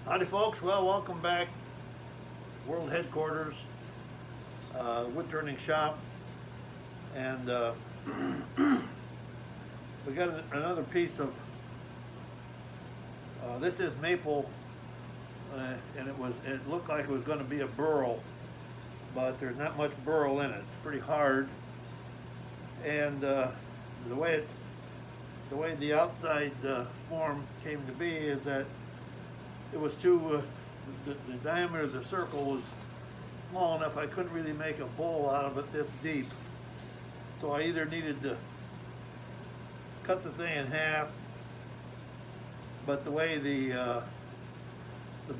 Howdy folks, well welcome back. World headquarters, wood turning shop, and we got another piece of, this is maple, and it looked like it was going to be a burl, but there's not much burl in it. It's pretty hard, and the way the outside form came to be is that it was too, the diameter of the circle was small enough I couldn't really make a bowl out of it this deep. So I either needed to cut the thing in half, but the way the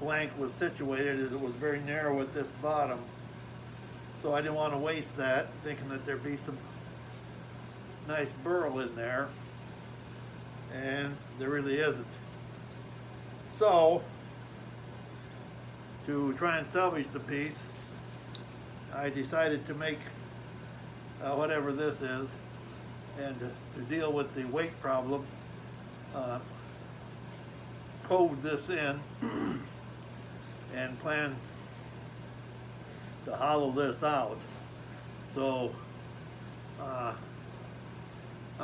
blank was situated is it was very narrow at this bottom. So I didn't want to waste that, thinking that there'd be some nice burl in there, and there really isn't. So, to try and salvage the piece, I decided to make whatever this is, and to deal with the weight problem, cove this in and plan to hollow this out. So I'm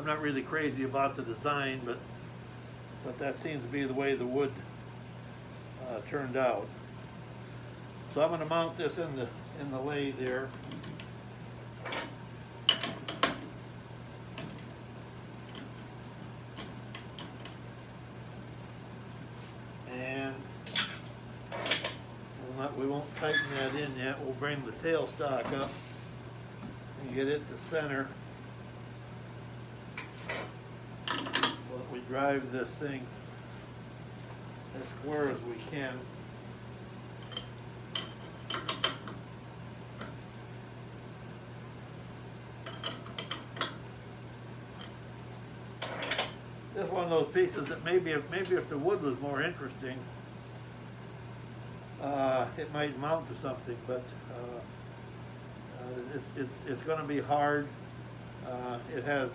not really crazy about the design, but that seems to be the way the wood turned out. So I'm going to mount this in the lathe here. And we won't tighten that in yet. We'll bring the tailstock up and get it to center. We drive this thing as square as we can. This is one of those pieces that maybe if the wood was more interesting, it might mount to something, but it's going to be hard. It has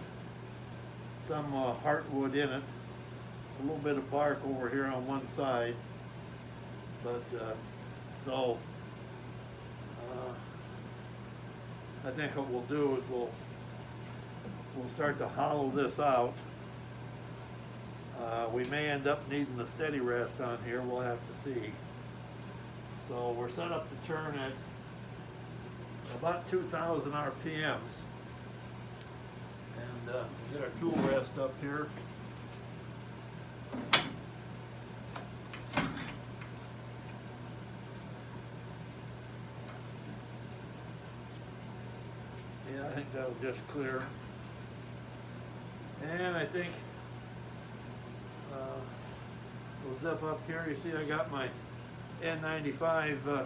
some heartwood in it, a little bit of bark over here on one side, but so I think what we'll do is we'll start to hollow this out. We may end up needing a steady rest on here, we'll have to see. So we're set up to turn at about 2,000 RPMs. And get our tool rest up here. Yeah, I think that'll just clear. And I think we'll zip up here. You see I got my N95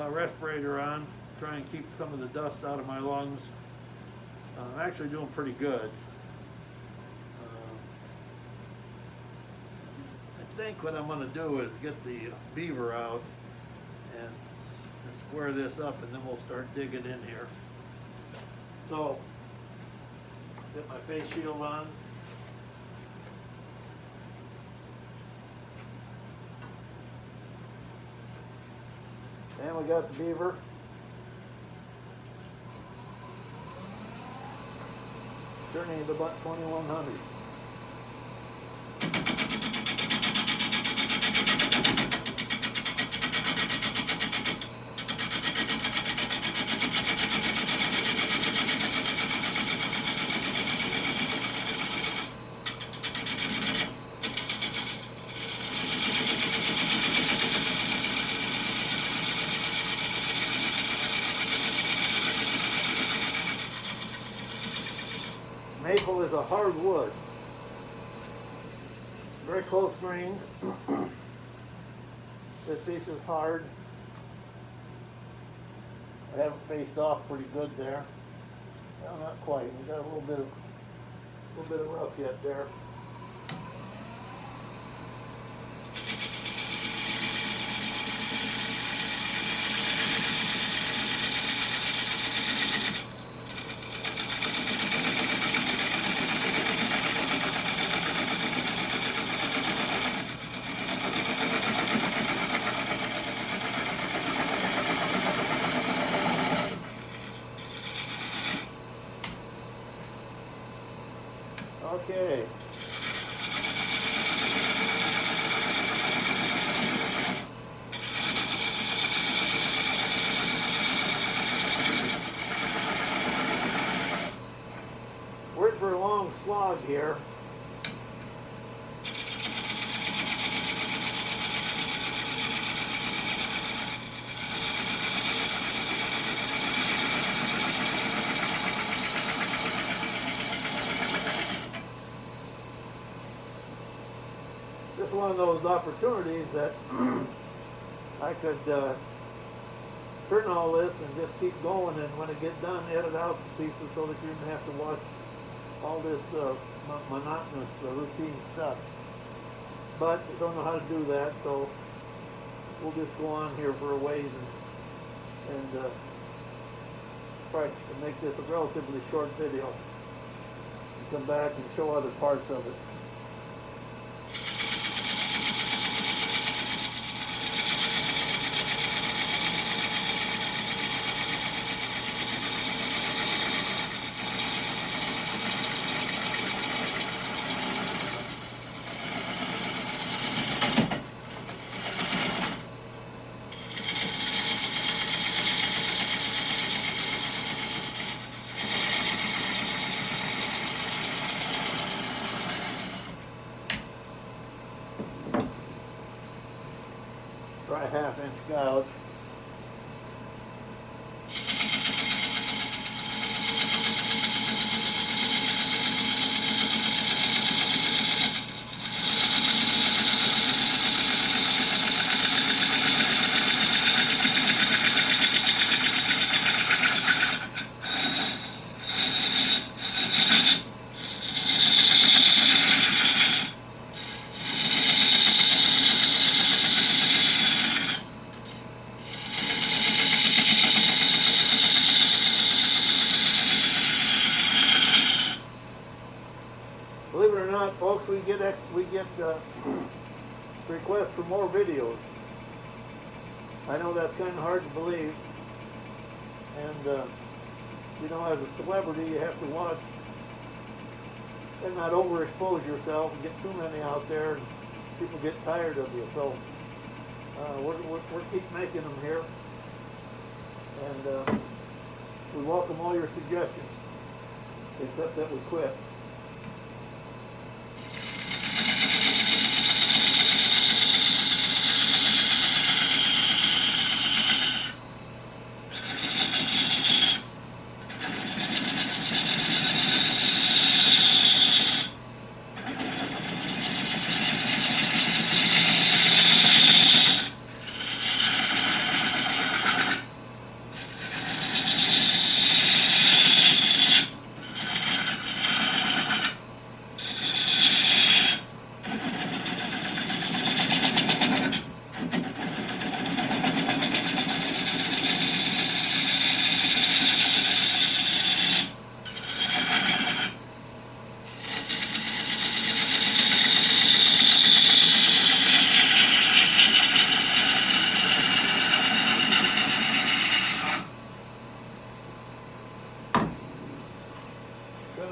respirator on, try and keep some of the dust out of my lungs. I'm actually doing pretty good. I think what I'm going to do is get the beaver out and square this up, and then we'll start digging in here. So, get my face shield on. And we got the beaver. Turning at about 2100. Maple is a hard wood, very close grained. This piece is hard. I have it faced off pretty good there. No, not quite. We got a little bit of rough yet there. here. This is one of those opportunities that I could turn all this and just keep going, and when it gets done, edit out the pieces so that you didn't have to watch all this monotonous routine stuff. But I don't know how to do that, so we'll just go on here for a ways and try to make this a relatively short video and come back and show other parts of it. Try a 1/2 inch gouge. Believe it or not, folks, we get requests for more videos. I know that's kind of hard to believe, and you know, as a celebrity, you have to watch and not overexpose yourself and get too many out there, and people get tired of you. So we're keep making them here, and we welcome all your suggestions, except that we quit.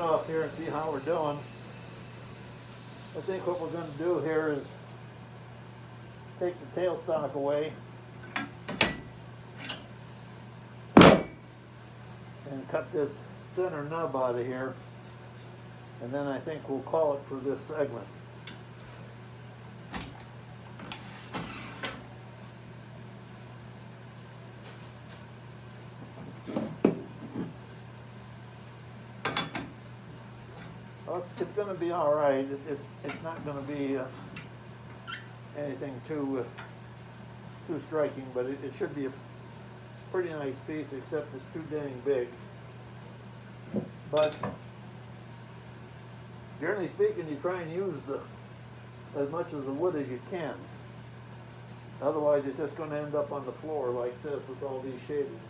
Off here and see how we're doing. I think what we're going to do here is take the tailstock away and cut this center nub out of here, and then I think we'll call it for this segment. It's going to be all right. It's not going to be anything too striking, but it should be a pretty nice piece, except it's too dang big. But generally speaking, you try and use as much of the wood as you can. Otherwise, it's just going to end up on the floor like this with all these shavings.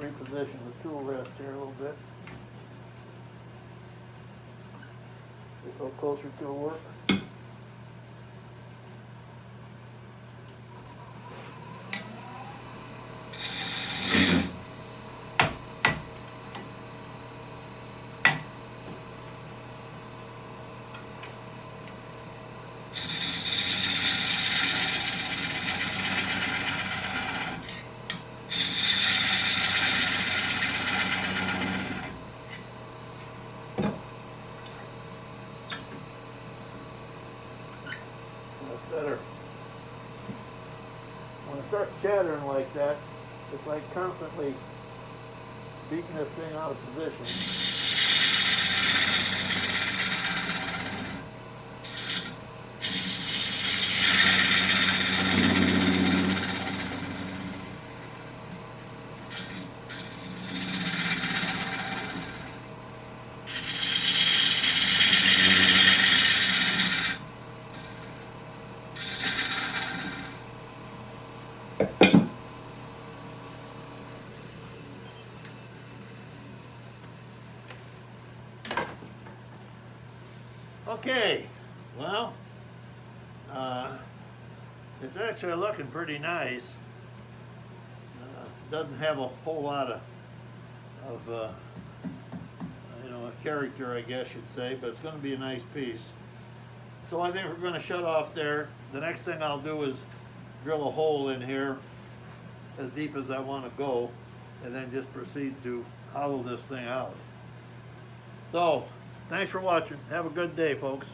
reposition the tool rest here a little bit. Get a little closer to the work. Better. When it starts chattering like that, it's like constantly beating this thing out of position. Okay, well, it's actually looking pretty nice. Doesn't have a whole lot of character, I guess you'd say, but it's going to be a nice piece. So I think we're going to shut off there. The next thing I'll do is drill a hole in here as deep as I want to go, and then just proceed to hollow this thing out. So, thanks for watching. Have a good day, folks.